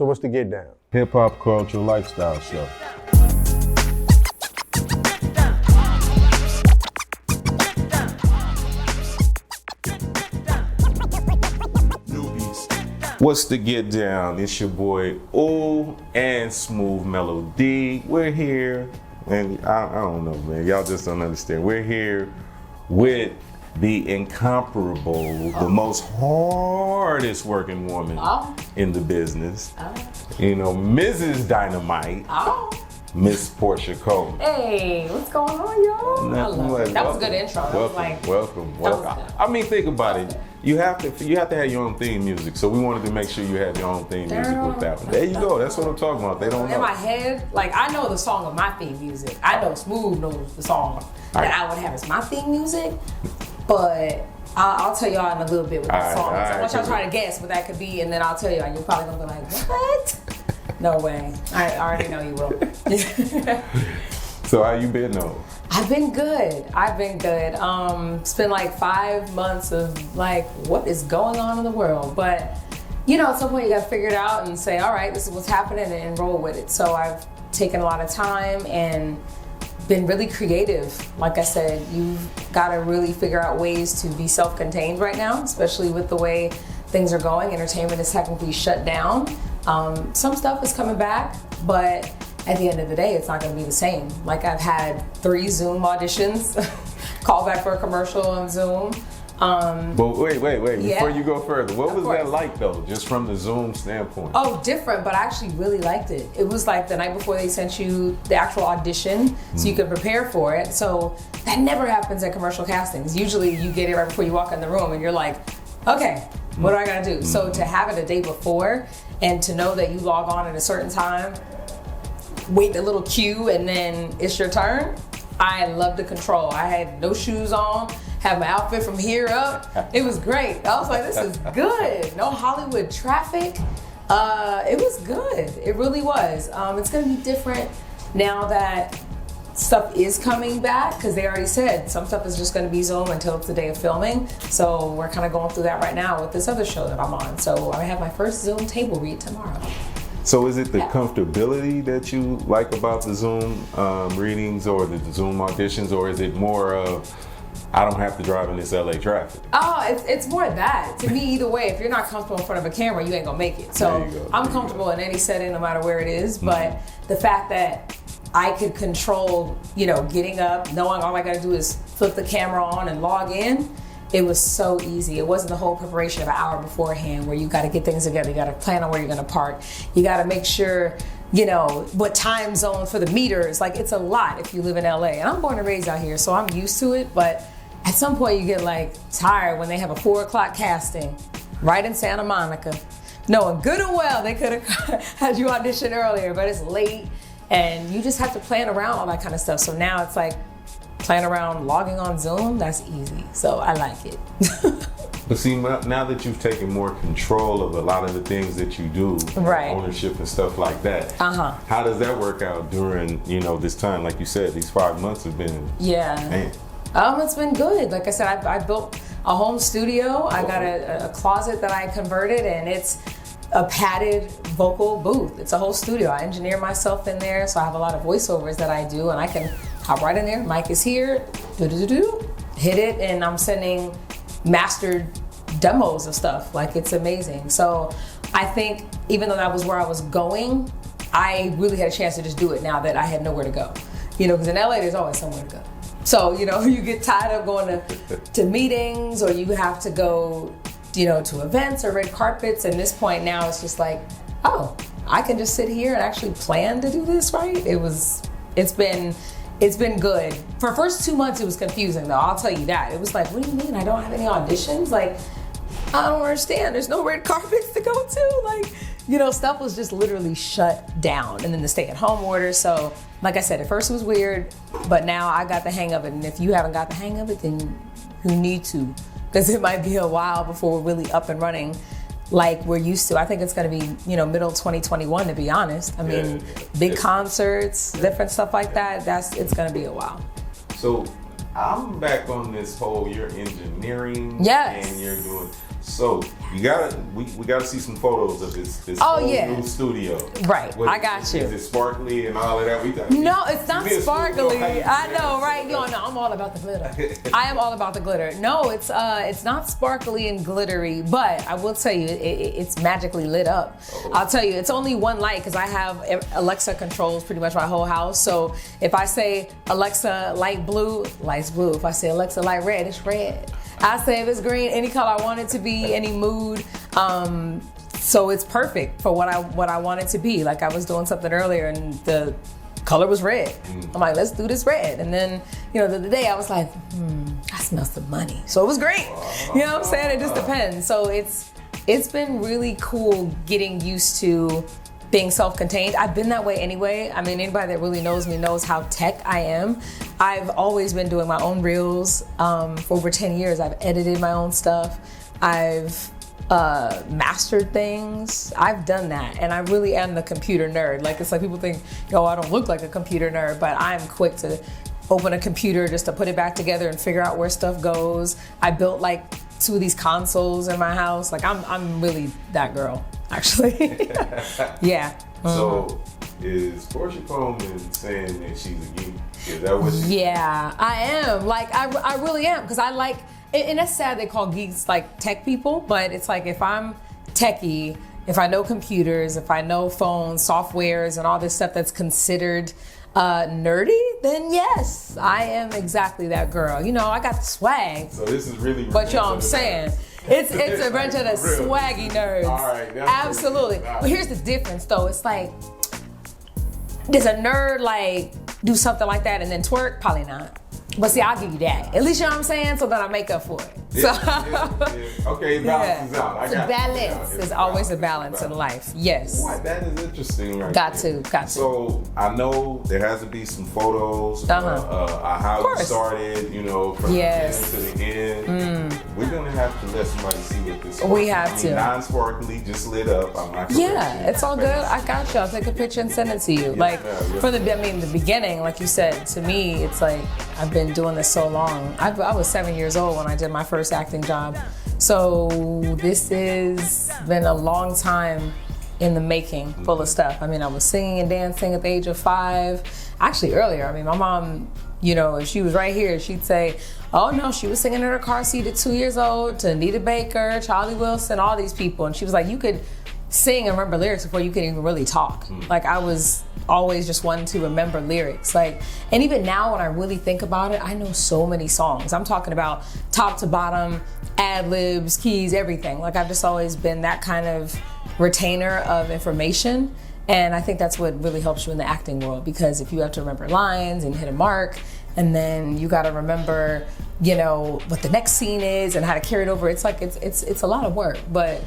So what's the Get Down? Hip hop cultural lifestyle show. What's the Get Down? It's your boy Ooh and Smooth Mellow D. We're here, and I don't know, man. Y'all just don't understand. We're here with the incomparable, the most hardest working woman in the business. You know, Mrs. Dynamite. Miss Porscha Coleman. Hey, what's going on, y'all? I love it. That was a good intro. Welcome. I mean, think about it. You have to have your own theme music. So we wanted to make sure you had your own theme music with that one. There you go. That's what I'm talking about. They don't know. In my head, like I know the song of my theme music. I know Smooth knows the song that I would have as my theme music, but I'll tell y'all in a little bit what the song is. I want y'all to try to guess what that could be, and then I'll tell you, and you're probably gonna be like, what? No way. I already know you will. So how you been though? I've been good. It's been like 5 months of like, what is going on in the world? But you know, at some point you gotta figure it out and say, all right, this is what's happening and roll with it. So I've taken a lot of time and been really creative. Like I said, you've gotta really figure out ways to be self-contained right now, especially with the way things are going. Entertainment is technically shut down. Some stuff is coming back, but at the end of the day, it's not gonna be the same. Like I've had 3 Zoom auditions, call back for a commercial on Zoom. But wait, before you go further, what was that like though, just from the Zoom standpoint? Oh, different, but I actually really liked it. It was like the night before they sent you the actual audition so you could prepare for it. So that never happens at commercial castings. Usually you get it right before you walk in the room and you're like, okay, what do I gotta do? So to have it a day before and to know that you log on at a certain time, wait a little queue, and then it's your turn. I love the control. I had no shoes on, had my outfit from here up. It was great. I was like, this is good. No Hollywood traffic. It was good. It really was. It's gonna be different now that stuff is coming back, because they already said some stuff is just gonna be Zoom until it's the day of filming. So we're kind of going through that right now with this other show that I'm on. So I have my first Zoom table read tomorrow. So is it the comfortability that you like about the Zoom readings or the Zoom auditions, or is it more of, I don't have to drive in this LA traffic? Oh, it's more that. To me, either way, if you're not comfortable in front of a camera, you ain't gonna make it. So I'm comfortable in any setting, no matter where it is, but the fact that I could control, you know, getting up, knowing all I gotta do is flip the camera on and log in, it was so easy. It wasn't the whole preparation of an hour beforehand where you gotta get things together. You gotta plan on where you're gonna park. You gotta make sure, you know, what time zone for the meters. Like, it's a lot if you live in LA. And I'm born and raised out here, so I'm used to it. But at some point you get like tired when they have a 4 o'clock casting right in Santa Monica. Knowing good and well they could have had you audition earlier, but it's late. And you just have to plan around all that kind of stuff. So now it's like, playing around logging on Zoom, that's easy. So I like it. But see, now that you've taken more control of a lot of the things that you do, ownership and stuff like that, how does that work out during, you know, this time? Like you said, these 5 months have been, man. It's been good. Like I said, I built a home studio. I got a closet that I converted, and it's a padded vocal booth. It's a whole studio. I engineer myself in there, so I have a lot of voiceovers that I do, and I can hop right in there. Mic is here, hit it, and I'm sending mastered demos of stuff. Like, it's amazing. So I think even though that was where I was going, I really had a chance to just do it now that I had nowhere to go. You know, because in LA, there's always somewhere to go. So, you know, you get tired of going to meetings, or you have to go, you know, to events or red carpets. And this point now, it's just like, oh, I can just sit here and actually plan to do this, right? It's been good. For the first 2 months, it was confusing though, I'll tell you that. It was like, what do you mean I don't have any auditions? Like, I don't understand. There's no red carpets to go to. Like, you know, stuff was just literally shut down. And then the stay-at-home order. So, like I said, at first it was weird, but now I got the hang of it. And if you haven't got the hang of it, then you need to. Because it might be a while before we're really up and running like we're used to. I think it's going to be, you know, middle 2021, to be honest. I mean, big concerts, different stuff like that. It's going to be a while. So I'm back on this whole, you're engineering yes. and you're doing, so we gotta see some photos of this whole new studio. Right, I got you. Is it sparkly and all of that? No, it's not sparkly. I know, right? No, I'm all about the glitter. I am all about the glitter. No, it's not sparkly and glittery, but I will tell you, it's magically lit up. Oh. I'll tell you, it's only one light because I have Alexa controls pretty much my whole house. So if I say Alexa light blue, light's blue. If I say Alexa light red, it's red. I say if it's green, any color I want it to be, any mood. So it's perfect for what I want it to be. Like I was doing something earlier and the color was red. I'm like, let's do this red. And then, the other day I was like, I smell some money. So it was great. You know what I'm saying? It just depends. So it's been really cool getting used to being self-contained. I've been that way anyway. I mean, anybody that really knows me knows how tech I am. I've always been doing my own reels. For over 10 years, I've edited my own stuff. I've mastered things. I've done that. And I really am the computer nerd. Like, it's like people think, I don't look like a computer nerd, but I'm quick to open a computer just to put it back together and figure out where stuff goes. I built like 2 of these consoles in my house. Like, I'm really that girl. Actually, yeah. So, is Porscha Coleman saying that she's a geek? Is that what? Yeah, I am. Like, I really am, because I like, and that's sad they call geeks like tech people, but it's like if I'm techie, if I know computers, if I know phones, softwares, and all this stuff that's considered nerdy, then yes, I am exactly that girl. I got the swag. So this is really. But I'm saying. It's a bunch of the swaggy nerds. All right, absolutely. But here's the difference, though. It's like, does a nerd like do something like that and then twerk? Probably not. But see, I'll give you that. At least you know what I'm saying, so that I make up for it. Okay, it balances out. It's a balance. There's always a balance in life. Yes. Boy, that is interesting, right? Got to. So I know there has to be some photos. How you started. From the beginning to the end. We're gonna have to let somebody see what this. We have to. Non-sparkly, just lit up. I'm not. It's all good. I got you. I'll take a picture and send it to you. The beginning, like you said, to me, it's like I've been doing this so long. I was 7 years old when I did my first acting job. So this has been a long time in the making, full of stuff. I mean, I was singing and dancing at the age of 5. Actually, earlier. I mean, my mom, if she was right here, she'd say, oh no, she was singing in her car seat at 2 years old to Anita Baker, Charlie Wilson, all these people. And she was like, you could sing and remember lyrics before you could even really talk. Like, I was always just wanting to remember lyrics. Like, and even now when I really think about it, I know so many songs. I'm talking about top to bottom, ad-libs, keys, everything. Like, I've just always been that kind of retainer of information. And I think that's what really helps you in the acting world, because if you have to remember lines and hit a mark, and then you got to remember, what the next scene is and how to carry it over. It's like, it's a lot of work, but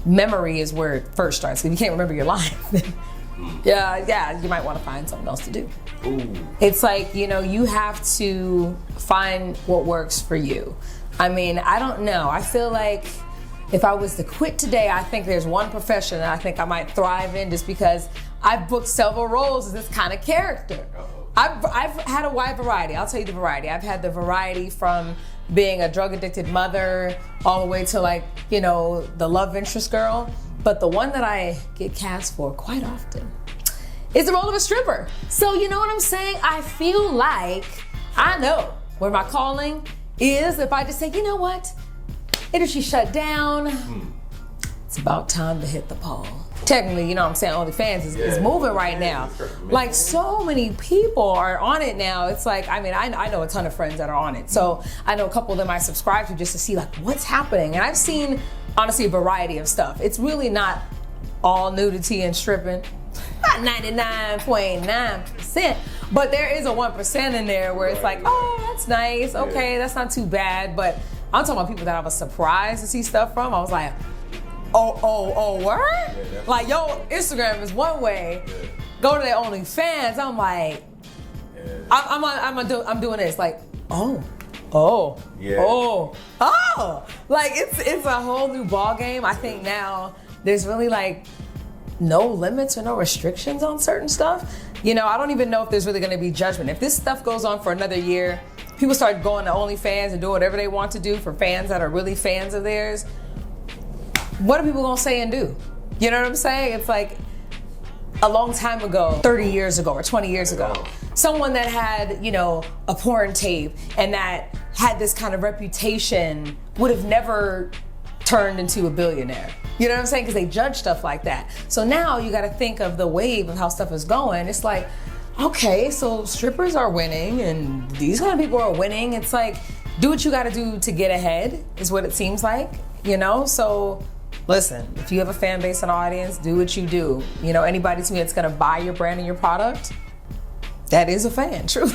memory is where it first starts. If you can't remember your line, yeah, you might want to find something else to do. Ooh. It's like, you have to find what works for you. I mean, I don't know. I feel like if I was to quit today, I think there's one profession that I think I might thrive in, just because I've booked several roles as this kind of character. I've had a wide variety. I'll tell you the variety. I've had the variety from being a drug addicted mother all the way to the love interest girl. But the one that I get cast for quite often is the role of a stripper. So you know what I'm saying? I feel like I know where my calling is. If I just say, you know what? Industry shut down. It's about time to hit the pole. Technically, OnlyFans is moving right now. Like, so many people are on it now. It's like, I mean, I know a ton of friends that are on it. So I know a couple of them I subscribe to just to see like what's happening. And I've seen, honestly, a variety of stuff. It's really not all nudity and stripping. Not 99.9%. But there is a 1% in there where it's like, oh, that's nice. Okay, that's not too bad. But I'm talking about people that I was surprised to see stuff from. I was like, oh, word? Yeah, like, yo, Instagram is one way. Yeah. Go to their OnlyFans. I'm like, I'm doing this. Like, oh. Like, it's a whole new ball game. I think now there's really like no limits or no restrictions on certain stuff. I don't even know if there's really going to be judgment. If this stuff goes on for another year, people start going to OnlyFans and doing whatever they want to do for fans that are really fans of theirs. what are people gonna say and do? You know what I'm saying? It's like a long time ago, 30 years ago or 20 years ago, someone that had, you know, a porn tape and that had this kind of reputation would have never turned into a billionaire. You know what I'm saying? Because they judge stuff like that. So now you got to think of the wave of how stuff is going. It's like, okay, so strippers are winning and these kind of people are winning. It's like, do what you got to do to get ahead is what it seems like, you know? So listen, if you have a fan base and audience, do what you do. You know, anybody to me that's going to buy your brand and your product, that is a fan, truly.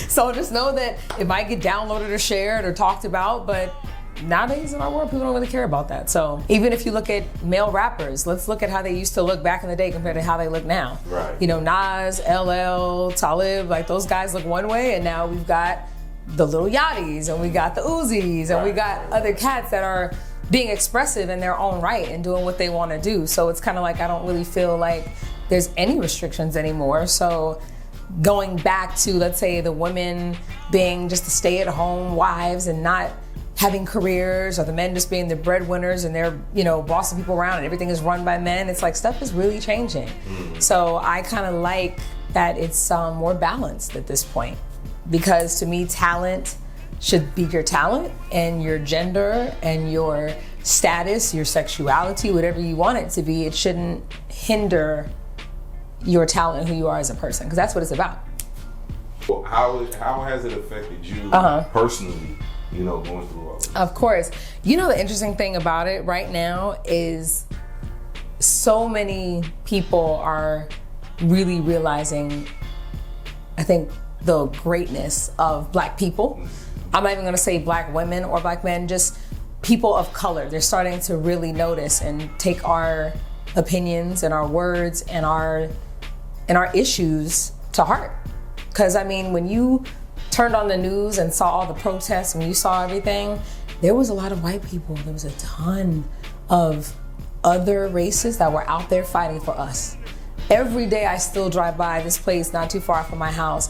So just know that it might get downloaded or shared or talked about, but nowadays in our world, people don't really care about that. So even if you look at male rappers, let's look at how they used to look back in the day compared to how they look now. Right. You know, Nas, LL, Talib, like those guys look one way, and now we've got the Lil Yachty's and we got the Uzis and we got other cats that are being expressive in their own right and doing what they want to do. So it's kind of like I don't really feel like there's any restrictions anymore. So going back to, let's say, the women being just the stay-at-home wives and not having careers, or the men just being the breadwinners and they're, you know, bossing people around and everything is run by men. It's like stuff is really changing. So I kind of like that it's more balanced at this point, because to me, talent should be your talent, and your gender and your status, your sexuality, whatever you want it to be, it shouldn't hinder your talent and who you are as a person, because that's what it's about. Well, how has it affected you personally, you know, going through all this? Of course. You know, the interesting thing about it right now is so many people are really realizing, I think, the greatness of Black people. I'm not even gonna say Black women or Black men, just people of color. They're starting to really notice and take our opinions and our words and our issues to heart. Because I mean, when you turned on the news and saw all the protests, when you saw everything, there was a lot of white people. There was a ton of other races that were out there fighting for us. Every day I still drive by this place not too far from my house.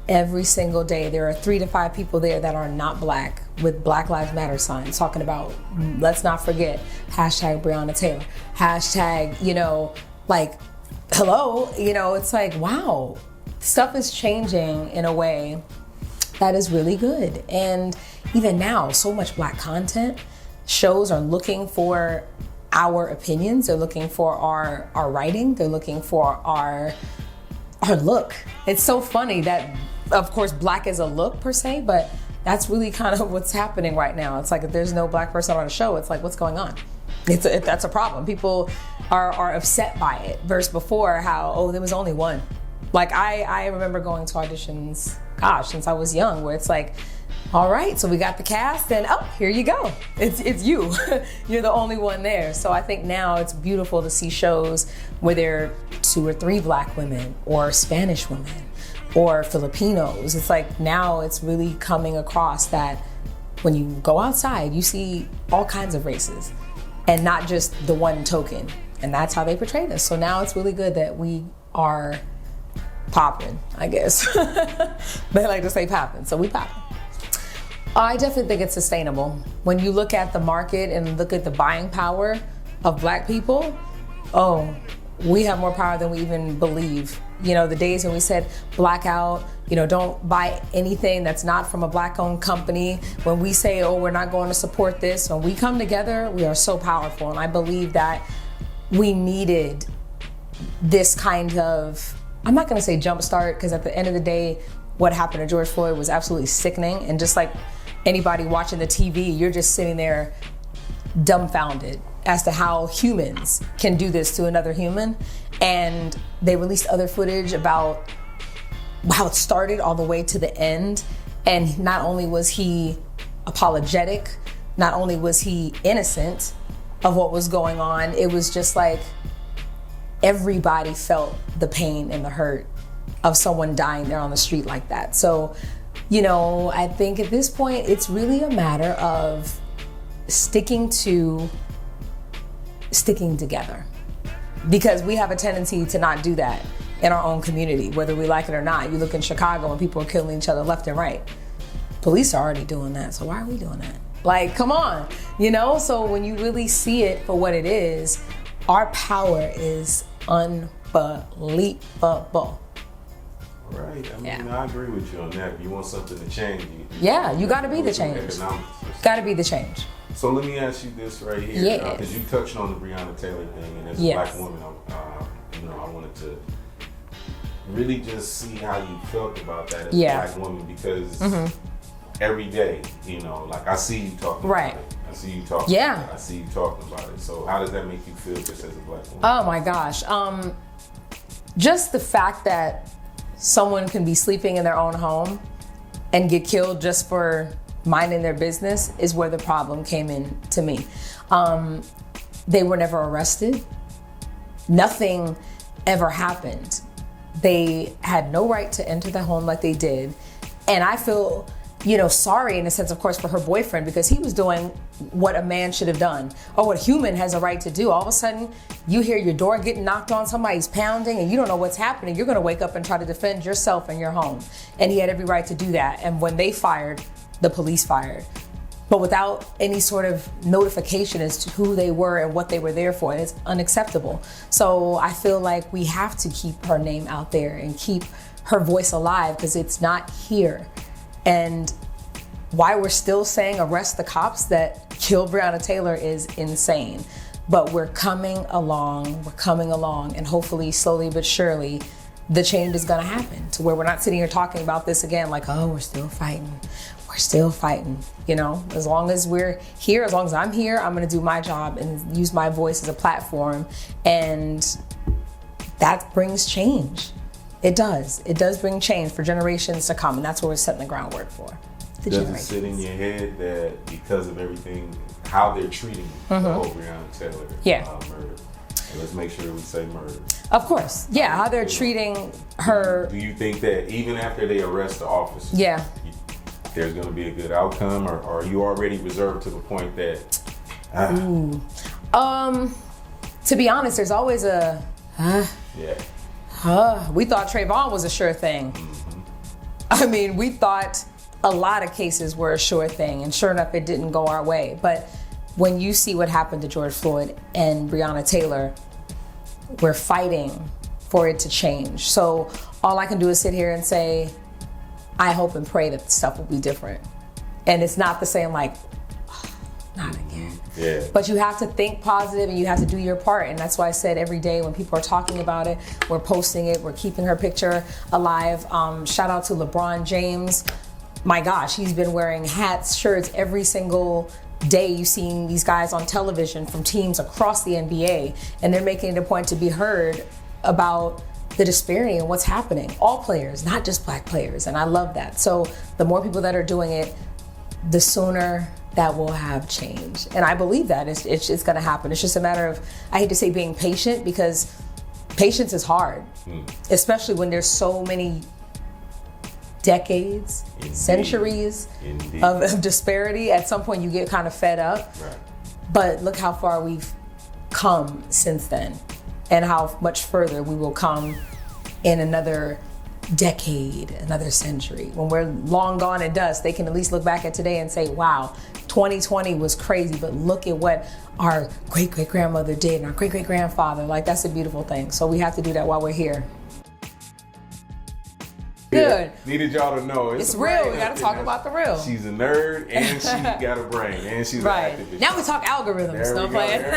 Every single day there are 3 to 5 people there that are not Black with Black Lives Matter signs talking about, let's not forget, hashtag Breonna Taylor, hashtag, you know, like, hello, you know, it's like, wow, stuff is changing in a way that is really good. And even now, so much Black content, shows are looking for our opinions, they're looking for our writing, they're looking for our look. It's so funny that, of course, Black is a look per se, but that's really kind of what's happening right now. It's like if there's no Black person on a show, it's like, what's going on? That's a problem. People are upset by it. Versus before, how, oh, there was only one. Like I remember going to auditions, gosh, since I was young, where it's like, all right, so we got the cast and oh, here you go. It's you. You're the only one there. So I think now it's beautiful to see shows where there are 2 or 3 Black women or Spanish women or Filipinos. It's like now it's really coming across that when you go outside, you see all kinds of races and not just the one token. And that's how they portray this. So now it's really good that we are popping, I guess. They like to say popping, so we popping. I definitely think it's sustainable. When you look at the market and look at the buying power of Black people, oh, we have more power than we even believe. You know, the days when we said blackout, you know, don't buy anything that's not from a Black-owned company. When we say, oh, we're not going to support this, when we come together, we are so powerful. And I believe that we needed this kind of, I'm not gonna say jumpstart, because at the end of the day, what happened to George Floyd was absolutely sickening. And just like anybody watching the TV, you're just sitting there dumbfounded as to how humans can do this to another human. And they released other footage about how it started all the way to the end. And not only was he apologetic, not only was he innocent of what was going on, it was just like everybody felt the pain and the hurt of someone dying there on the street like that. So, you know, I think at this point, it's really a matter of sticking together. Because we have a tendency to not do that in our own community, whether we like it or not. You look in Chicago and people are killing each other left and right. Police are already doing that, so why are we doing that? Like, come on, you know? So when you really see it for what it is, our power is unbelievable. Right. I mean, Yeah. I agree with you on that. If you want something to change, You got to be the change. Got to be the change. So let me ask you this right here, Yeah. because you touched on the Breonna Taylor thing, and as a Yes. black woman, I wanted to really just see how you felt about that as a black woman, because every day, like I see you talking Right. about it. I see you talking about it. I see you talking about it. So how does that make you feel just as a black woman? Oh my gosh. Just the fact that someone can be sleeping in their own home and get killed just for minding their business is where the problem came in to me. They were never arrested. Nothing ever happened. They had no right to enter the home like they did. And I feel, sorry in a sense, of course, for her boyfriend, because he was doing what a man should have done, or what a human has a right to do. All of a sudden, you hear your door getting knocked on, somebody's pounding, and you don't know what's happening. You're gonna wake up and try to defend yourself and your home. And he had every right to do that. And when they fired, the police fired. But without any sort of notification as to who they were and what they were there for. And it's unacceptable. So I feel like we have to keep her name out there and keep her voice alive, because it's not here. And why we're still saying arrest the cops that killed Breonna Taylor is insane. But we're coming along, and hopefully slowly but surely the change is gonna happen to where we're not sitting here talking about this again like, oh, we're still fighting. We're still fighting, as long as we're here, as long as I'm here, I'm gonna do my job and use my voice as a platform. And that brings change. It does bring change for generations to come. And that's what we're setting the groundwork for. Does it sit in your head that because of everything, how they're treating the whole Breonna Taylor murder? And let's make sure we say murder. Of course, how they're treating her. Do you think that even after they arrest the officer, there's going to be a good outcome, or are you already reserved to the point that? To be honest, there's always a. We thought Trayvon was a sure thing. I mean, we thought a lot of cases were a sure thing, and sure enough, it didn't go our way. But when you see what happened to George Floyd and Breonna Taylor, we're fighting for it to change. So all I can do is sit here and say, I hope and pray that the stuff will be different. And it's not the same like, not again. Yeah. But you have to think positive and you have to do your part. And that's why I said every day when people are talking about it, we're posting it, we're keeping her picture alive. Shout out to LeBron James. My gosh, he's been wearing hats, shirts every single day. You've seen these guys on television from teams across the NBA, and they're making it a point to be heard about the disparity and what's happening. All players, not just black players, and I love that. So the more people that are doing it, the sooner that will have change. And I believe that it's gonna happen. It's just a matter of, I hate to say being patient, because patience is hard, especially when there's so many decades, centuries of disparity. At some point you get kind of fed up. Right. But look how far we've come since then, and how much further we will come in another decade, another century. When we're long gone in dust, they can at least look back at today and say, wow, 2020 was crazy, but look at what our great-great-grandmother did and our great-great-grandfather. Like, that's a beautiful thing. So we have to do that while we're here. Good. Needed y'all to know it's real. We got to talk about the real. She's a nerd, and she got a brain, and she's right. an activist. Now we talk algorithms. No playing. See,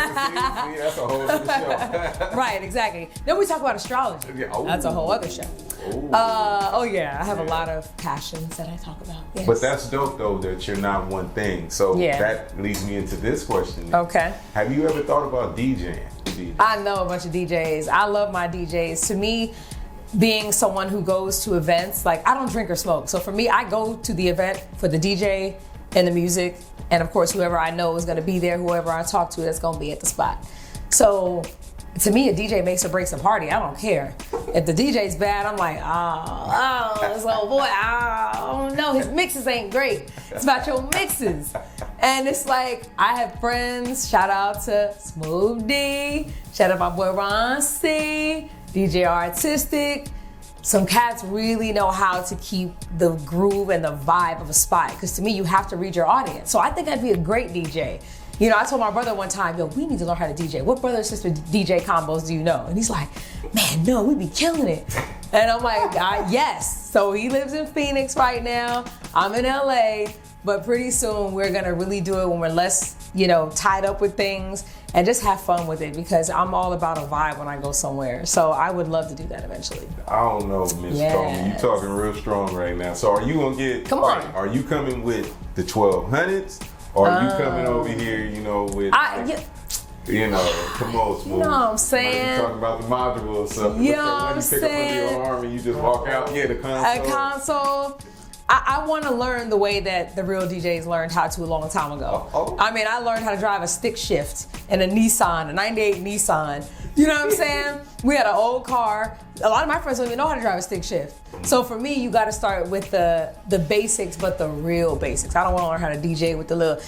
that's a whole other show. Right, exactly. Then we talk about astrology. That's a whole other show. I have a lot of passions that I talk about. Yes. But that's dope, though, that you're not one thing. So that leads me into this question. Okay. Have you ever thought about DJing? I know a bunch of DJs. I love my DJs. To me, being someone who goes to events, like, I don't drink or smoke. So for me, I go to the event for the DJ and the music. And of course, whoever I know is gonna be there, whoever I talk to that's gonna be at the spot. So to me, a DJ makes or breaks a party. I don't care. If the DJ's bad, I'm like, this little boy, oh no, his mixes ain't great. It's about your mixes. And it's like, I have friends, shout out to Smooth D, shout out my boy Ron C, DJ Artistic, some cats really know how to keep the groove and the vibe of a spot. Because to me, you have to read your audience. So I think I'd be a great DJ. You know, I told my brother one time, yo, we need to learn how to DJ. What brother and sister DJ combos do you know? And he's like, man, no, we be killing it. And I'm like, yes. So he lives in Phoenix right now. I'm in LA. But pretty soon we're gonna really do it when we're less, tied up with things and just have fun with it, because I'm all about a vibe when I go somewhere. So I would love to do that eventually. I don't know, Miss Coleman. You talking real strong right now. So are you gonna get? Come on. Are you coming with the 1200s, or are you coming over here? With. Come on, Smooth. You know what I'm saying? You talking about the module or something. You know what I'm saying? You pick up under your arm and you just walk out. Yeah, the console. A console. I want to learn the way that the real DJs learned how to a long time ago. I mean, I learned how to drive a stick shift in a Nissan, a 98 Nissan. You know what I'm saying? We had an old car. A lot of my friends don't even know how to drive a stick shift. So for me, you got to start with the basics, but the real basics. I don't want to learn how to DJ with the little,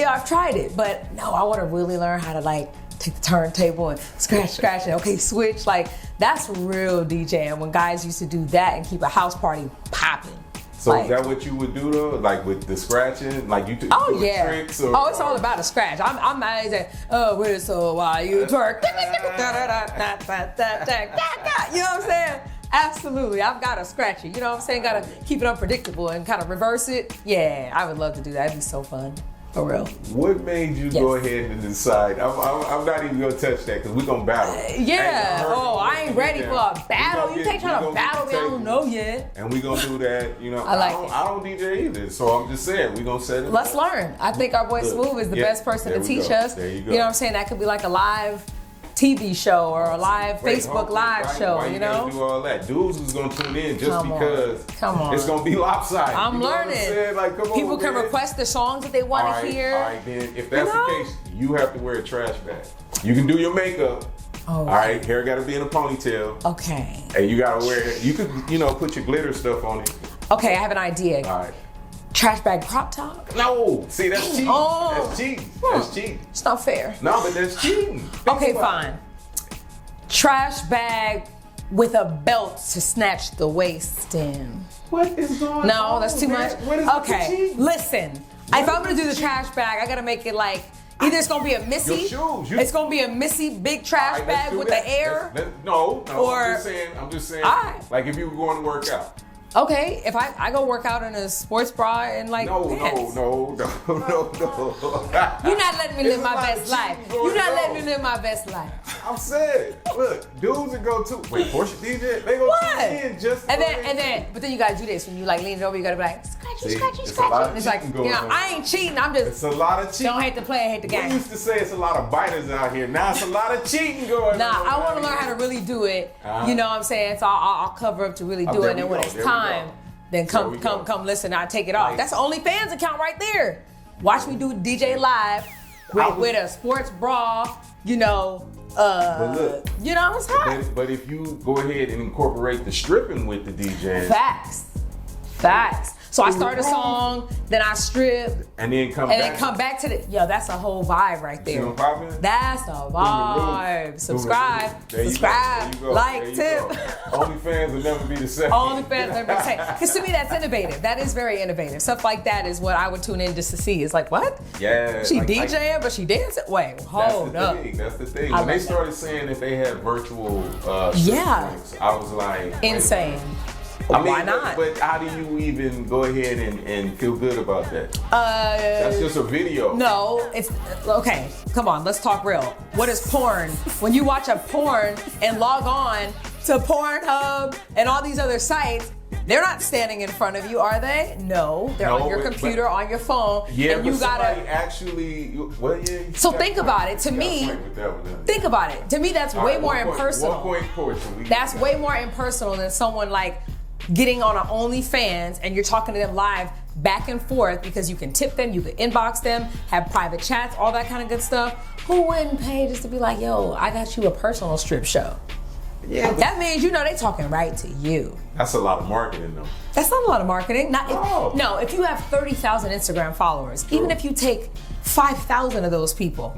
I've tried it, but no, I want to really learn how to take the turntable and scratch and okay, switch. That's real DJing, when guys used to do that and keep a house party popping. So is that what you would do though? With the scratching? You do tricks? Or, it's all about a scratch. I'm mad at, whistle while you twerk. You know what I'm saying? Absolutely. I've got to scratch it. You know what I'm saying? Got to keep it unpredictable and kind of reverse it. Yeah, I would love to do that. It'd be so fun. For real. What made you go ahead and decide? I'm not even gonna touch that because we're gonna battle. I ain't ready for a battle. You ain't trying to battle me. I don't know yet. And we gonna do that. I don't DJ either, so I'm just saying we gonna set it. Let's learn. I think our boy Smooth is the best person to teach us. There you go. You know what I'm saying? That could be like a live TV show or a live Facebook Live show, why you gotta do all that? Dudes is gonna tune in just because it's gonna be lopsided. I'm learning. People can request the songs that they want to hear. All right, then if that's the case, you have to wear a trash bag. You can do your makeup. All right, hair gotta be in a ponytail. Okay. And you gotta wear it. You could, put your glitter stuff on it. Okay, I have an idea. All right. Trash bag crop top? No, see that's cheating. That's cheating. That's cheating. It's not fair. No, but that's cheating. Okay, fine. Trash bag with a belt to snatch the waist in. What is going on? No, that's too much. What is okay, listen. If I'm gonna do the trash bag, I gotta make it either it's gonna be a Missy. Your shoes. It's gonna be a Missy big trash bag with the air. No. I'm just saying. All right. If you were going to work out. Okay, if I go work out in a sports bra and pants. No. You're not letting me live my best life. You're not letting me live my best life. I'm saying, look, dudes that go to Porscha DJ, they go tune in just but then you gotta do this when you lean it over. You gotta be like scratchy. It's like I ain't cheating. I'm just. It's a lot of cheating. Don't hate the play, hate the game. We used to say it's a lot of biters out here. Now it's a lot of cheating going on. Nah, I want to learn how to really do it. You know what I'm saying? So I'll cover up to really do it, and then when it's time, then come listen. I'll take it off. That's the OnlyFans account right there. Watch me do DJ live with a sports bra. But look, you know what I'm saying? But if you go ahead and incorporate the stripping with the DJ. Facts. So I start a song, then I strip, and then come back to the. Yo, that's a whole vibe right there. That's a vibe. Subscribe, like, tip. OnlyFans will never be the same. OnlyFans never be the same. Because to me, that's innovative. That is very innovative. Stuff like that is what I would tune in just to see. It's like, what? Yeah. She DJing, but she dancing. Wait, hold up. That's the thing. When they started saying that they had virtual drinks, I was like, insane. Why not? But how do you even go ahead and feel good about that? That's just a video. No, it's okay. Come on, let's talk real. What is porn? When you watch a porn and log on to Pornhub and all these other sites, they're not standing in front of you, are they? No, they're on your computer, on your phone. Yeah, and you gotta actually. So think about it. To me, think about it. To me, that's way more impersonal. That's way more impersonal than someone getting on an OnlyFans and you're talking to them live back and forth, because you can tip them, you can inbox them, have private chats, all that kind of good stuff. Who wouldn't pay just to be like, yo, I got you a personal strip show? Yeah, that means they talking right to you. That's a lot of marketing though. That's not a lot of marketing. No, if you have 30,000 Instagram followers, even if you take 5,000 of those people,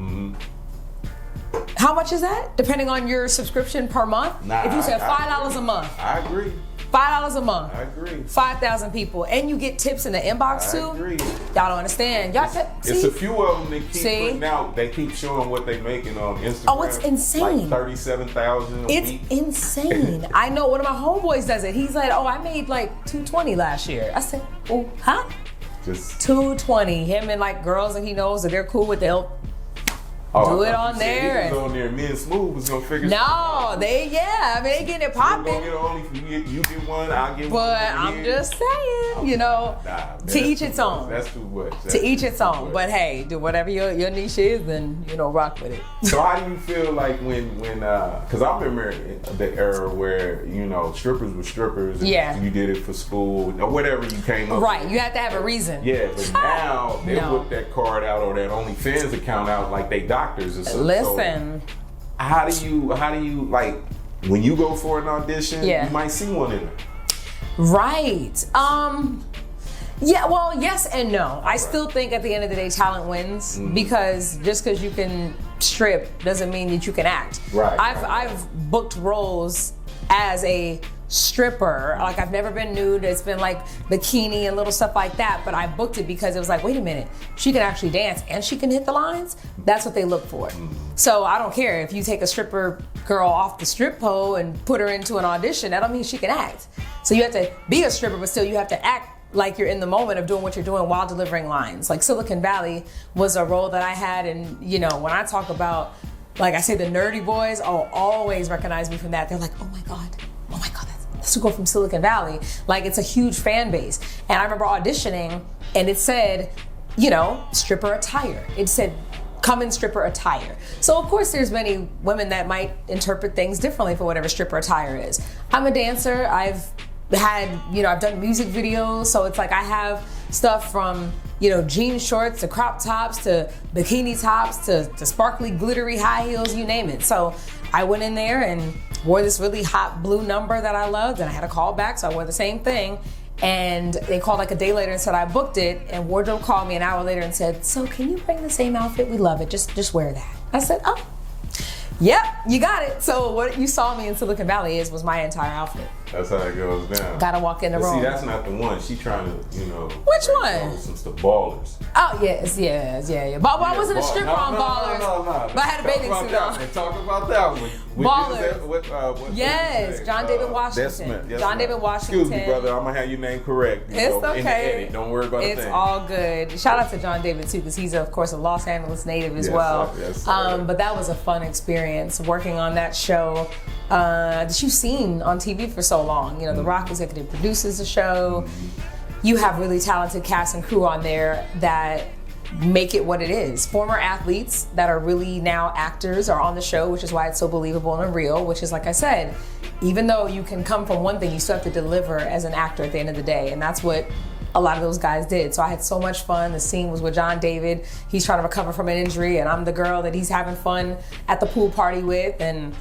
How much is that? Depending on your subscription per month? Nah, if you said $5 a month. I agree. $5 a month. I agree. 5,000 people. And you get tips in the inbox too. I agree. Y'all don't understand. Y'all It's a few of them that keep putting out. They keep showing what they making on Instagram. Oh, it's insane. Like 37,000 a week. It's insane. I know one of my homeboys does it. He's like, oh, I made like 220 last year. I said, oh, huh? Just 220. Him and like girls that he knows that they're cool with, they'll do it on there. He was on there. Me and Smooth was gonna figure. No, they they getting it popping. You get one, I'll get one. But I'm just saying, to each its own. That's too much. To each its own. But hey, do whatever your niche is, then rock with it. So how do you feel like when because I remember the era where strippers were strippers. And you did it for school or whatever you came up. Right, with. you have to have a reason. Yeah, but now they whip that card out or that OnlyFans account out like they doctors or something. Listen. So how do you like when you go for an audition? Yeah. You might see one in there. Right. Yeah, well, yes and no. I still think at the end of the day, talent wins because just because you can strip doesn't mean that you can act. Right. I've booked roles as a stripper. Like I've never been nude. It's been like bikini and little stuff like that. But I booked it because it was like, wait a minute, she can actually dance and she can hit the lines. That's what they look for. So I don't care if you take a stripper girl off the strip pole and put her into an audition. That don't mean she can act. So you have to be a stripper, but still you have to act like you're in the moment of doing what you're doing while delivering lines. Like Silicon Valley was a role that I had, and when I talk about, like I say, the nerdy boys always recognize me from that. They're like, oh my god, that's who go from Silicon Valley. Like it's a huge fan base. And I remember auditioning, and it said, stripper attire. It said, come in stripper attire. So of course there's many women that might interpret things differently for whatever stripper attire is. I'm a dancer. I've done music videos, so it's like I have stuff from, jean shorts to crop tops to bikini tops to sparkly, glittery high heels, you name it. So I went in there and wore this really hot blue number that I loved, and I had a call back, so I wore the same thing. And they called like a day later and said I booked it, and wardrobe called me an hour later and said, so can you bring the same outfit? We love it, just wear that. I said, oh, yep, you got it. So what you saw me in Silicon Valley was my entire outfit. That's how it goes down. Gotta walk in the room. See, that's not the one. She trying to, Which one? Some stuff, Ballers. Oh, yes. But I wasn't a stripper on Ballers. No. But I had a bathing suit on. Talk about that one. Ballers. Yes, John David Washington. John David Washington. Excuse me, brother. I'm gonna have your name correct. It's okay. In the edit. Don't worry about it. It's all good. Shout out to John David too, because he's of course a Los Angeles native as well. Yes, but that was a fun experience working on that show that you've seen on TV for so long. The Rock executive produces the show. You have really talented cast and crew on there that make it what it is. Former athletes that are really now actors are on the show, which is why it's so believable and real, which is, like I said, even though you can come from one thing, you still have to deliver as an actor at the end of the day. And that's what a lot of those guys did. So I had so much fun. The scene was with John David. He's trying to recover from an injury, and I'm the girl that he's having fun at the pool party with. And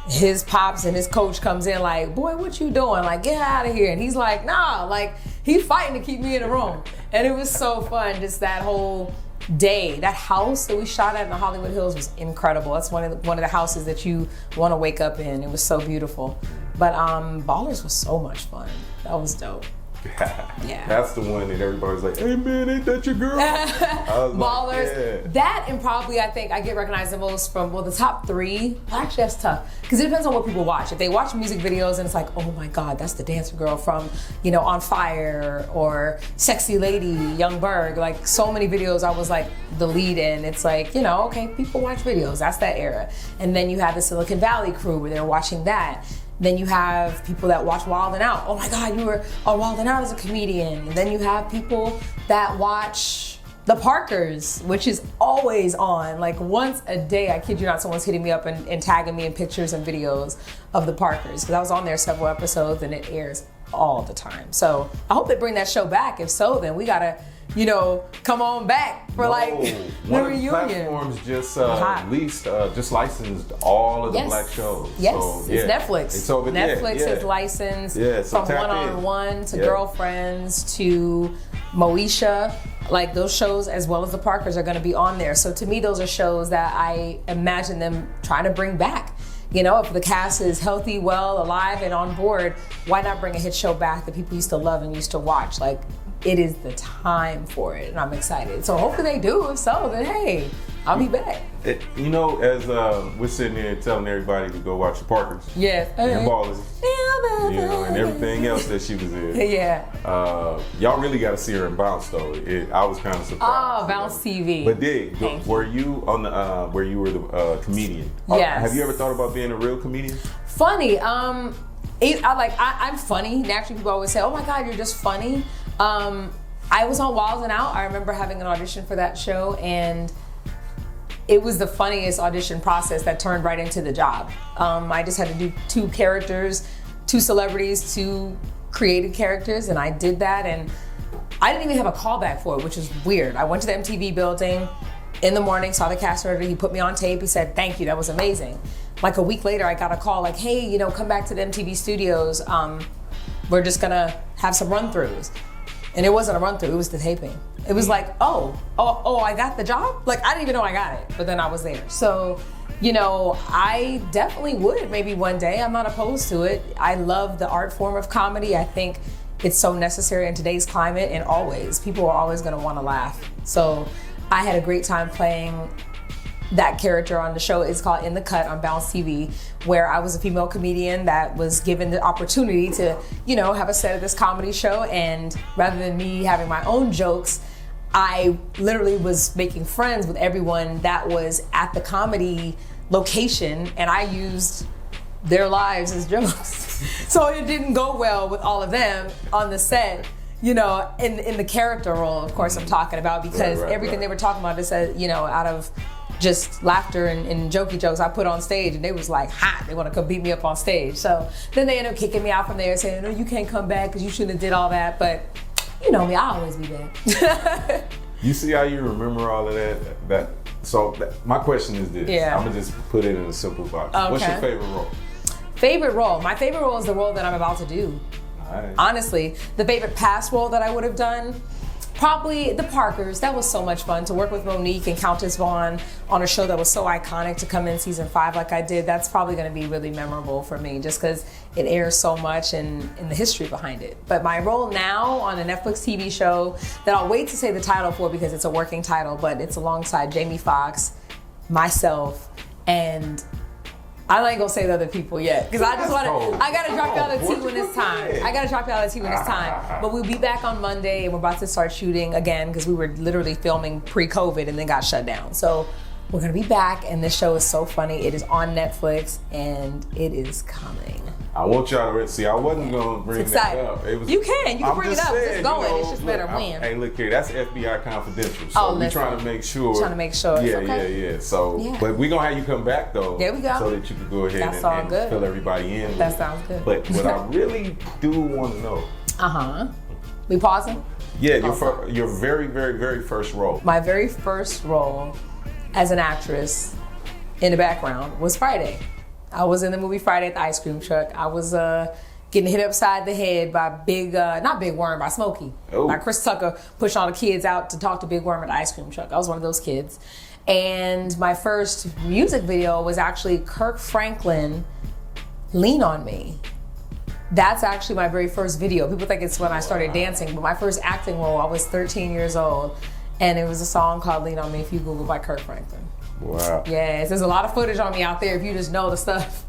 his pops and his coach comes in like, boy, what you doing? Like, get out of here. And he's like, nah, like he's fighting to keep me in the room. And it was so fun, just that whole day. That house that we shot at in the Hollywood Hills was incredible. That's one of the houses that you want to wake up in. It was so beautiful. But Ballers was so much fun. That was dope. Yeah. That's the one that everybody's like, hey man, ain't that your girl? Ballers. Like, yeah. That and probably I think I get recognized the most from, the top three. Actually, that's tough. Because it depends on what people watch. If they watch music videos and it's like, oh my God, that's the dancer girl from, On Fire or Sexy Lady, Young Berg. Like so many videos I was like the lead in. It's like, okay, people watch videos. That's that era. And then you have the Silicon Valley crew where they're watching that. Then you have people that watch Wild 'N Out. Oh my God, you were on Wild 'N Out as a comedian. And then you have people that watch The Parkers, which is always on. Like once a day, I kid you not, someone's hitting me up and tagging me in pictures and videos of The Parkers. Because I was on there several episodes and it airs all the time. So I hope they bring that show back. If so, then we gotta, come on back for the reunion. Platforms just just licensed all of the black shows. Yes, so, it's Netflix. It's over Netflix is licensed so from One-on-One to Girlfriends to Moesha. Like those shows, as well as the Parkers, are going to be on there. So to me, those are shows that I imagine them trying to bring back. You know, if the cast is healthy, well, alive, and on board, why not bring a hit show back that people used to love and used to watch? Like, it is the time for it, and I'm excited. So hopefully they do. If so, then hey, I'll be back. You know, as we're sitting there telling everybody to go watch the Parkers. Yes. And Ballers. You know, and everything else that she was in. Yeah. Y'all really got to see her in Bounce though. I was kind of surprised. Oh, Bounce TV. But were you on the where you were the comedian? Yes. Have you ever thought about being a real comedian? Funny. I'm funny. Naturally, people always say, "Oh my God, you're just funny." I was on Wild and Out. I remember having an audition for that show, and it was the funniest audition process that turned right into the job. I just had to do 2 characters, 2 celebrities, 2 created characters, and I did that, and I didn't even have a callback for it, which is weird. I went to the MTV building in the morning, saw the cast editor, he put me on tape, he said, "Thank you, that was amazing." Like a week later, I got a call like, "Hey, you know, come back to the MTV studios. We're just gonna have some run-throughs." And it wasn't a run-through, it was the taping. It was like, oh, I got the job? Like, I didn't even know I got it, but then I was there. So, you know, I definitely would maybe one day. I'm not opposed to it. I love the art form of comedy. I think it's so necessary in today's climate, and always. People are always gonna wanna laugh. So I had a great time playing that character on the show. It's called In the Cut on Bounce TV, where I was a female comedian that was given the opportunity to, you know, have a set of this comedy show. And rather than me having my own jokes, I literally was making friends with everyone that was at the comedy location, and I used their lives as jokes. So it didn't go well with all of them on the set. You know, in the character role, of course, I'm talking about, because everything they were talking about is, you know, out of just laughter and jokey jokes I put on stage, and they was like hot. They want to come beat me up on stage. So then they ended up kicking me out from there, saying, "No, you can't come back because you shouldn't have did all that." But you know me, I always be back. You see how you remember all of that? My question is this. Yeah. I'm gonna just put it in a simple box. Okay. What's your favorite role? Favorite role? My favorite role is the role that I'm about to do. Nice. Honestly, the favorite past role that I would have done, probably the Parkers. That was so much fun to work with Monique and Countess Vaughn on a show that was so iconic, to come in season 5 like I did. That's probably going to be really memorable for me, just because it airs so much and the history behind it. But my role now on a Netflix TV show that I'll wait to say the title for, because it's a working title, but it's alongside Jamie Foxx, myself, and I ain't gonna say the other people yet, because I gotta drop y'all the tea when it's time. But we'll be back on Monday, and we're about to start shooting again, because we were literally filming pre-COVID and then got shut down. So we're gonna be back, and this show is so funny. It is on Netflix, and it is coming. I want y'all to see. I wasn't gonna bring that up. You can bring it up. It's going. It's just better when. Hey, look here. That's FBI confidential. So we're trying to make sure. Yeah. So, but we're gonna have you come back though. There we go. So that you can go ahead and fill everybody in. That sounds good. But what I really do want to know. We pausing? Yeah. Your very, very, very first role. My very first role as an actress in the background was Friday. I was in the movie Friday at the ice cream truck. I was getting hit upside the head by not Big Worm, by Smokey. Oh. By Chris Tucker pushing all the kids out to talk to Big Worm at the ice cream truck. I was one of those kids. And my first music video was actually Kirk Franklin, Lean on Me. That's actually my very first video. People think it's when I started dancing, but my first acting role, I was 13 years old. And it was a song called Lean on Me, if you Google, by Kirk Franklin. Wow. Yes, there's a lot of footage on me out there if you just know the stuff.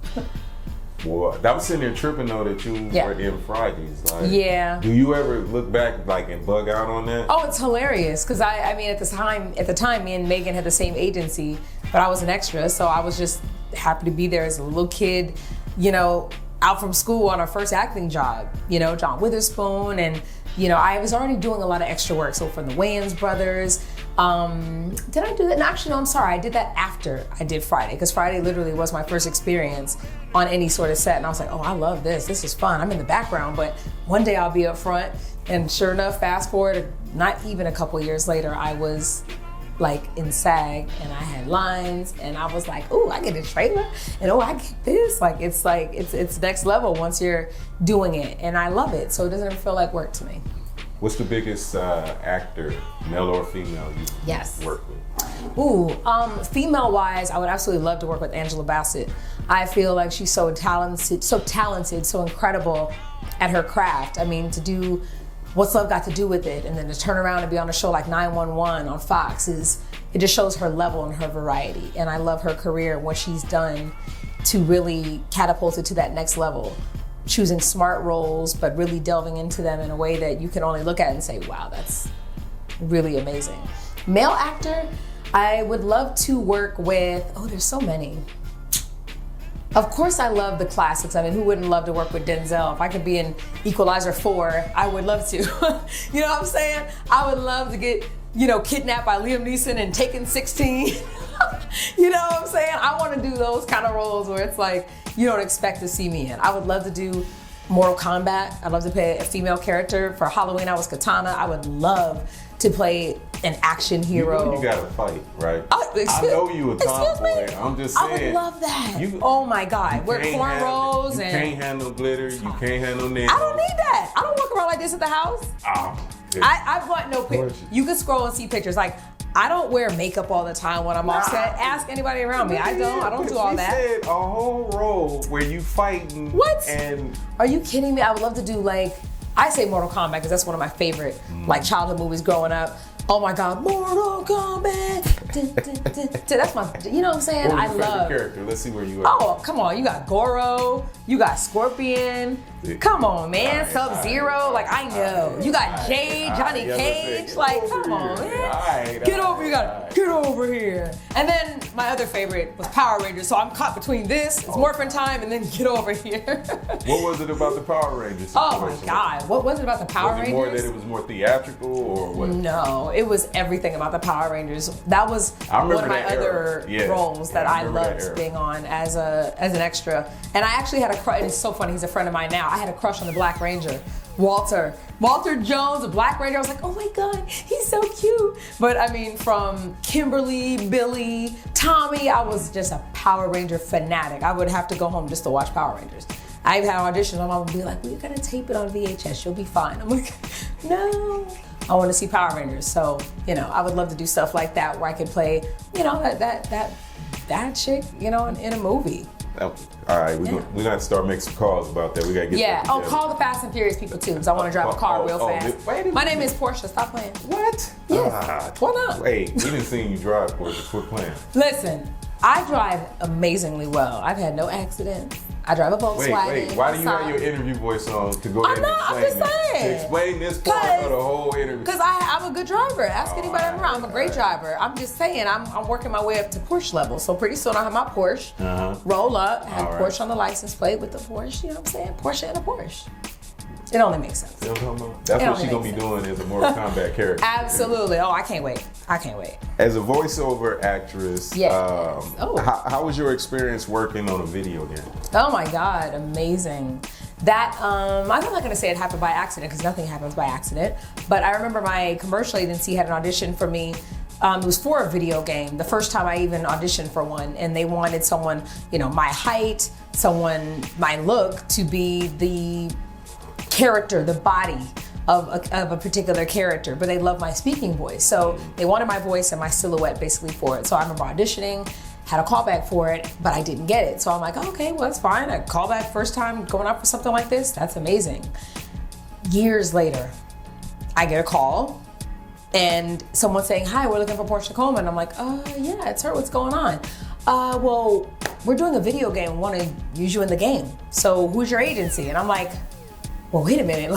Well, that was sitting there tripping though that you were in Fridays. Like, yeah. Do you ever look back like and bug out on that? Oh, it's hilarious, because I mean at the time me and Megan had the same agency, but I was an extra, so I was just happy to be there as a little kid, you know, out from school on our first acting job, you know, John Witherspoon, and you know, I was already doing a lot of extra work. So from the Wayans brothers, did I do that? No, actually, no, I'm sorry. I did that after I did Friday, because Friday literally was my first experience on any sort of set. And I was like, oh, I love this. This is fun. I'm in the background, but one day I'll be up front. And sure enough, fast forward, not even a couple years later, I was like in SAG, and I had lines, and I was like, oh, I get a trailer, and oh, I get this. It's next level once you're doing it, and I love it. So it doesn't feel like work to me. What's the biggest actor, male or female, you work with? Ooh, female-wise, I would absolutely love to work with Angela Bassett. I feel like she's so talented, so incredible at her craft. I mean, to do What's Love Got to Do with It, and then to turn around and be on a show like 911 on Fox it just shows her level and her variety. And I love her career, what she's done to really catapult it to that next level. Choosing smart roles, but really delving into them in a way that you can only look at and say, wow, that's really amazing. Male actor, I would love to work with, there's so many. Of course I love the classics. I mean, who wouldn't love to work with Denzel? If I could be in Equalizer 4, I would love to. You know what I'm saying? I would love to get, kidnapped by Liam Neeson and Taken 16. You know what I'm saying? I want to do those kind of roles where it's like, you don't expect to see me in. I would love to do Mortal Kombat. I'd love to play a female character. For Halloween, I was Katana. I would love to play an action hero. You know you gotta fight, right? I know you a tomboy. I'm just saying. I would love that. Oh my God. Wear cornrows and... You can't handle glitter. You can't handle nails. I don't need that. I don't walk around like this at the house. I want no pictures. You can scroll and see pictures. Like, I don't wear makeup all the time when I'm off set. Ask anybody around me. I don't do all that. Said a whole role where you fighting. What? And are you kidding me? I would love to do I say Mortal Kombat because that's one of my favorite childhood movies growing up. Oh my God, Mortal Kombat. That's my, you know what I'm saying? I love character. Let's see where you are. Oh, come on. You got Goro. You got Scorpion. Come on, man. Sub-Zero. I know. You got Jade, Johnny Cage. Come on, man. Get over. You got to get over here. And then my other favorite was Power Rangers. So I'm caught between this, it's morphin' time, and then get over here. What was it about the Power Rangers? Oh my God. What was it about the Power Rangers? Was it more that it was more theatrical or what? No, it was everything about the Power Rangers. That was one of my other roles that I loved being on as an extra. And I actually had a crush, and it's so funny, he's a friend of mine now. I had a crush on the Black Ranger, Walter Jones, the Black Ranger. I was like, oh my God, he's so cute. But I mean, from Kimberly, Billy, Tommy, I was just a Power Ranger fanatic. I would have to go home just to watch Power Rangers. I've had auditions, my mom would be like, we're gonna tape it on VHS, you'll be fine. I'm like, no. I want to see Power Rangers. So, I would love to do stuff like that where I could play, that chick, in a movie. All right, we're gonna have to start making some calls about that. We gotta get call the Fast and Furious people too, because I want to drive a car real fast. My name is Porsha. Stop playing. What? Yes. Why not? Wait, we didn't see you drive, Porsha. Quit playing. Listen, I drive amazingly well. I've had no accidents. I drive a Volkswagen. Wait. Why do you have your interview voice on to go ahead and explain I'm just saying. To explain this part of the whole interview. Because I'm a good driver. Ask anybody I'm around. I'm a great driver. I'm just saying, I'm working my way up to Porsche level. So pretty soon I'll have my Porsche, roll up, have Porsche on the license plate with the Porsche, you know what I'm saying? Porsche and a Porsche. It only makes sense. You know what I'm talking about? That's what she's going to be doing as a Mortal Kombat character. Absolutely. Oh, I can't wait. As a voiceover actress, how was your experience working on a video game? Oh my God, amazing. That, I'm not going to say it happened by accident because nothing happens by accident, but I remember my commercial agency had an audition for me. It was for a video game, the first time I even auditioned for one, and they wanted someone, my height, my look to be the character, the body of a particular character, but they love my speaking voice. So they wanted my voice and my silhouette basically for it. So I remember auditioning, had a callback for it, but I didn't get it. So I'm like, okay, well, that's fine. A callback first time going out for something like this, that's amazing. Years later, I get a call and someone saying, hi, we're looking for Porscha Coleman. I'm like, yeah, it's her, what's going on? Well, we're doing a video game, we want to use you in the game. So who's your agency? And I'm like, well, wait a minute,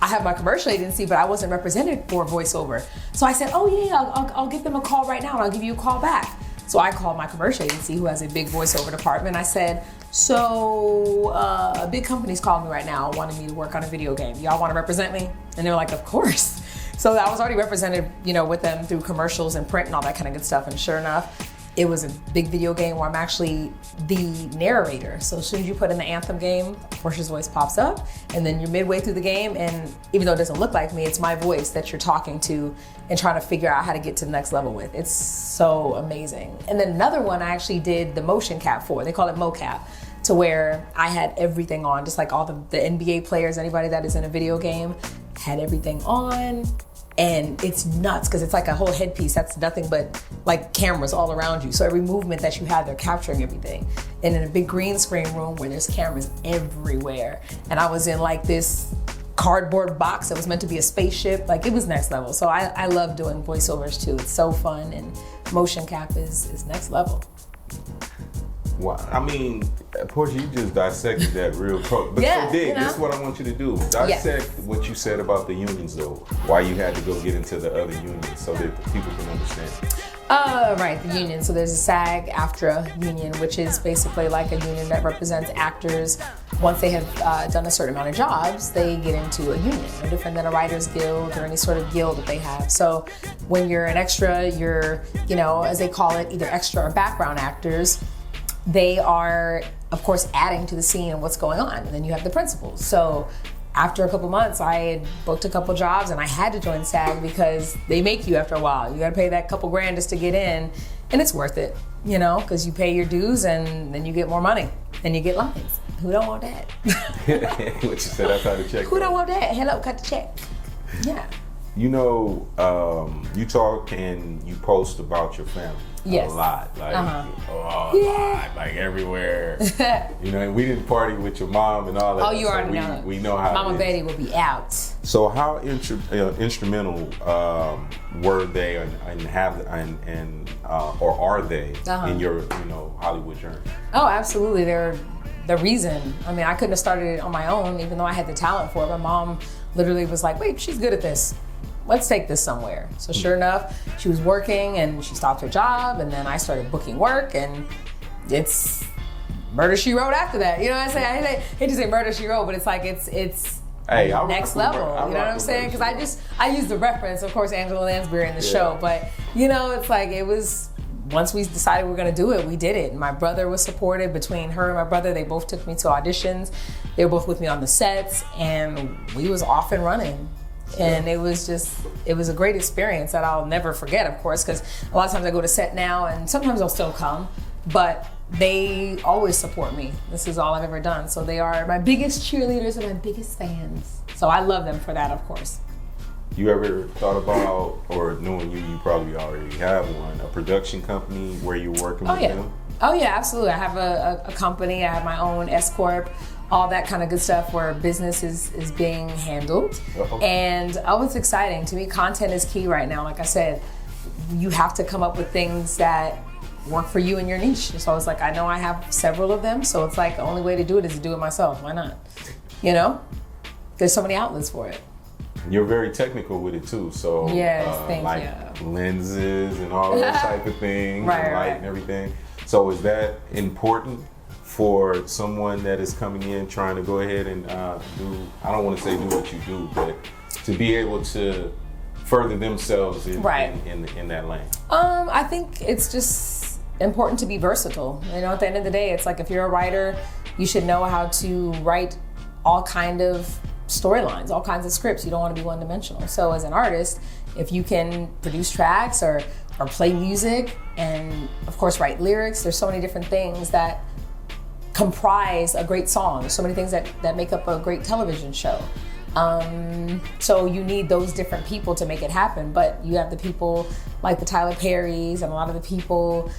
I have my commercial agency, but I wasn't represented for voiceover. So I said, oh yeah, I'll give them a call right now and I'll give you a call back. So I called my commercial agency who has a big voiceover department. I said, so a big company's calling me right now wanting me to work on a video game. Y'all want to represent me? And they were like, of course. So I was already represented, with them through commercials and print and all that kind of good stuff. And sure enough, it was a big video game where I'm actually the narrator. So as soon as you put in the anthem game, Porscha's voice pops up, and then you're midway through the game, and even though it doesn't look like me, it's my voice that you're talking to and trying to figure out how to get to the next level with. It's so amazing. And then another one I actually did the motion cap for. They call it mocap, to where I had everything on, just like all the NBA players, anybody that is in a video game. had everything on, and it's nuts because it's like a whole headpiece that's nothing but like cameras all around you. So every movement that you have, they're capturing everything. And in a big green screen room where there's cameras everywhere. And I was in like this cardboard box that was meant to be a spaceship. Like, it was next level. So I love doing voiceovers too. It's so fun, and motion cap is next level. Well, I mean, Porsha, you just dissected that real close. But Yeah, so dig, you know? this is what I want you to do. Dissect what you said about the unions, though. Why you had to go get into the other unions so that the people can understand. Right, the union. So there's a SAG-AFTRA union, which is basically like a union that represents actors. Once they have done a certain amount of jobs, they get into a union, no different than a writer's guild or any sort of guild that they have. So when you're an extra, you're, as they call it, either extra or background actors. They are, of course, adding to the scene and what's going on. And then you have the principals. So after a couple months, I had booked a couple jobs and I had to join SAG because they make you after a while. You gotta pay that couple grand just to get in, and it's worth it, because you pay your dues and then you get more money and you get lines. Who don't want that? What you said, that's how the check Who don't want that? Hello, cut the check. Yeah. You talk and you post about your family. Yes. A lot. Like, lot, like everywhere. And we didn't party with your mom and all that. Oh, you already know. We know how Mama Betty will be out. So how instrumental were they or are they in your Hollywood journey? Oh, absolutely. They're the reason. I mean, I couldn't have started it on my own, even though I had the talent for it. My mom literally was like, wait, she's good at this. Let's take this somewhere. So sure enough, she was working and she stopped her job, and then I started booking work, and it's Murder, She Wrote after that. You know what I'm saying? I hate to say Murder, She Wrote, but it's like it's next level. You know what I'm saying? Because I use the reference, of course, Angela Lansbury in the show, but it's like it was. Once we decided we were gonna do it, we did it. And my brother was supportive. Between her and my brother, they both took me to auditions. They were both with me on the sets, and we was off and running. And it was a great experience that I'll never forget, of course, because a lot of times I go to set now, and sometimes they'll still come, but they always support me. This is all I've ever done. So they are my biggest cheerleaders and my biggest fans. So I love them for that, of course. You ever thought about, or knowing you probably already have one, a production company where you're working with them? Oh yeah, absolutely. I have a company. I have my own S Corp, all that kind of good stuff where business is being handled. And it's exciting. To me, content is key right now. Like I said, you have to come up with things that work for you and your niche. So it's like, I know I have several of them, so it's like the only way to do it is to do it myself. Why not? There's so many outlets for it. You're very technical with it too, so thank you. Lenses and all those type of things, and light and everything. So is that important for someone that is coming in trying to go ahead and do? I don't want to say do what you do, but to be able to further themselves in that lane. I think it's just important to be versatile. At the end of the day, it's like if you're a writer, you should know how to write all kind of storylines, all kinds of scripts. You don't want to be one-dimensional. So as an artist, if you can produce tracks or play music and of course write lyrics, there's so many different things that comprise a great song. There's so many things that make up a great television show. So you need those different people to make it happen, but you have the people like the Tyler Perrys and a lot of the people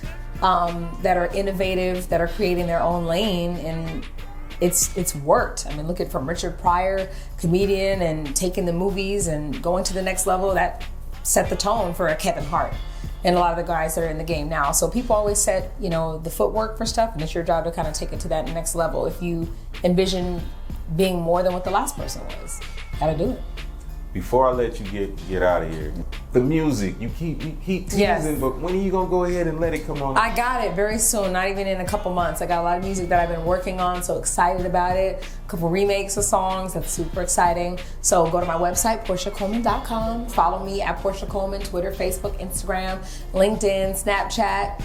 that are innovative, that are creating their own lane, and it's worked. I mean, look at from Richard Pryor, comedian, and taking the movies and going to the next level. That set the tone for a Kevin Hart and a lot of the guys that are in the game now. So people always set, the footwork for stuff, and it's your job to kind of take it to that next level. If you envision being more than what the last person was, gotta do it. Before I let you get out of here, the music, you keep teasing, but when are you gonna go ahead and let it come on? I got it very soon, not even in a couple months. I got a lot of music that I've been working on, so excited about it. A couple remakes of songs, that's super exciting. So go to my website, PorschaColeman.com. Follow me at Porscha Coleman, Twitter, Facebook, Instagram, LinkedIn, Snapchat.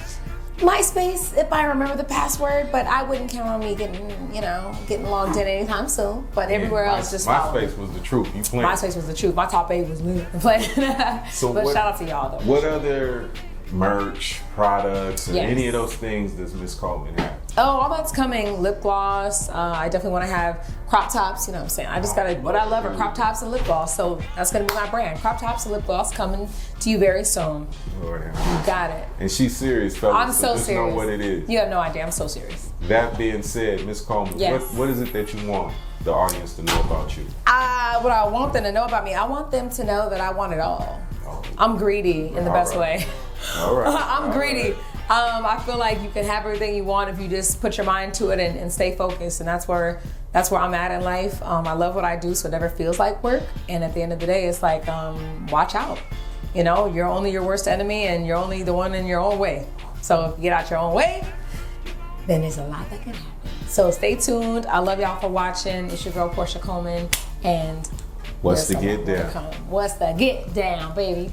MySpace, if I remember the password, but I wouldn't count on me getting logged in anytime soon. But everywhere else, just follow. MySpace was the truth. You playing? MySpace was the truth. My top 8 was me playing. So but shout out to y'all though. What other merch, products, or any of those things does Miss Coleman have? Oh, all that's coming. Lip gloss. I definitely want to have crop tops. You know what I'm saying? I just gotta. What I love are crop tops and lip gloss. So that's gonna be my brand. Crop tops and lip gloss coming to you very soon. Lord have You got it. And she's serious, fellas. I'm so just serious. know what it is. You have no idea. I'm so serious. That being said, Miss Coleman, Yes. what is it that you want the audience to know about you? What I want them to know about me, I want them to know that I want it all. Oh. I'm greedy in the best way. All right. I'm greedy. I feel like you can have everything you want if you just put your mind to it and stay focused. And that's where I'm at in life. I love what I do, so it never feels like work. And at the end of the day, it's like, watch out. You know, you're only your worst enemy, and you're only the one in your own way. So if you get out your own way, then there's a lot that can happen. So stay tuned. I love y'all for watching. It's your girl Porscha Coleman, and What's the there's get a lot more to down? come. What's the get down, baby?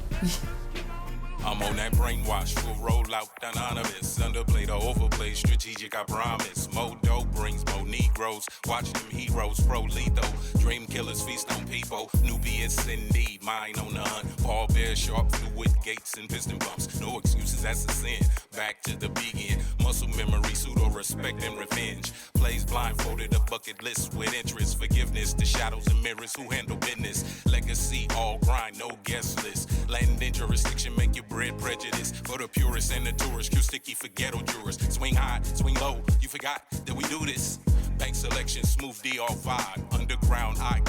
I'm on that brainwash, full rollout, anonymous. Underplay the overplay, strategic, I promise. More dope brings more Negroes. Watch them heroes, pro lethal. Dream killers feast on people. Nubians in need, mine on the hunt. Paul Bear, sharp fluid gates and piston bumps. No excuses, that's a sin. Back to the begin. Muscle memory, pseudo respect and revenge. Plays blindfolded, a bucket list with interest. Forgiveness, the shadows and mirrors who handle business. Legacy, all grind, no guest list. Land in jurisdiction, make your bread prejudice. For the purists and the tourists, Q sticky for ghetto jurors. Swing high, swing low, you forgot that we do this. Bank selection, smooth DR vibe. Underground icon.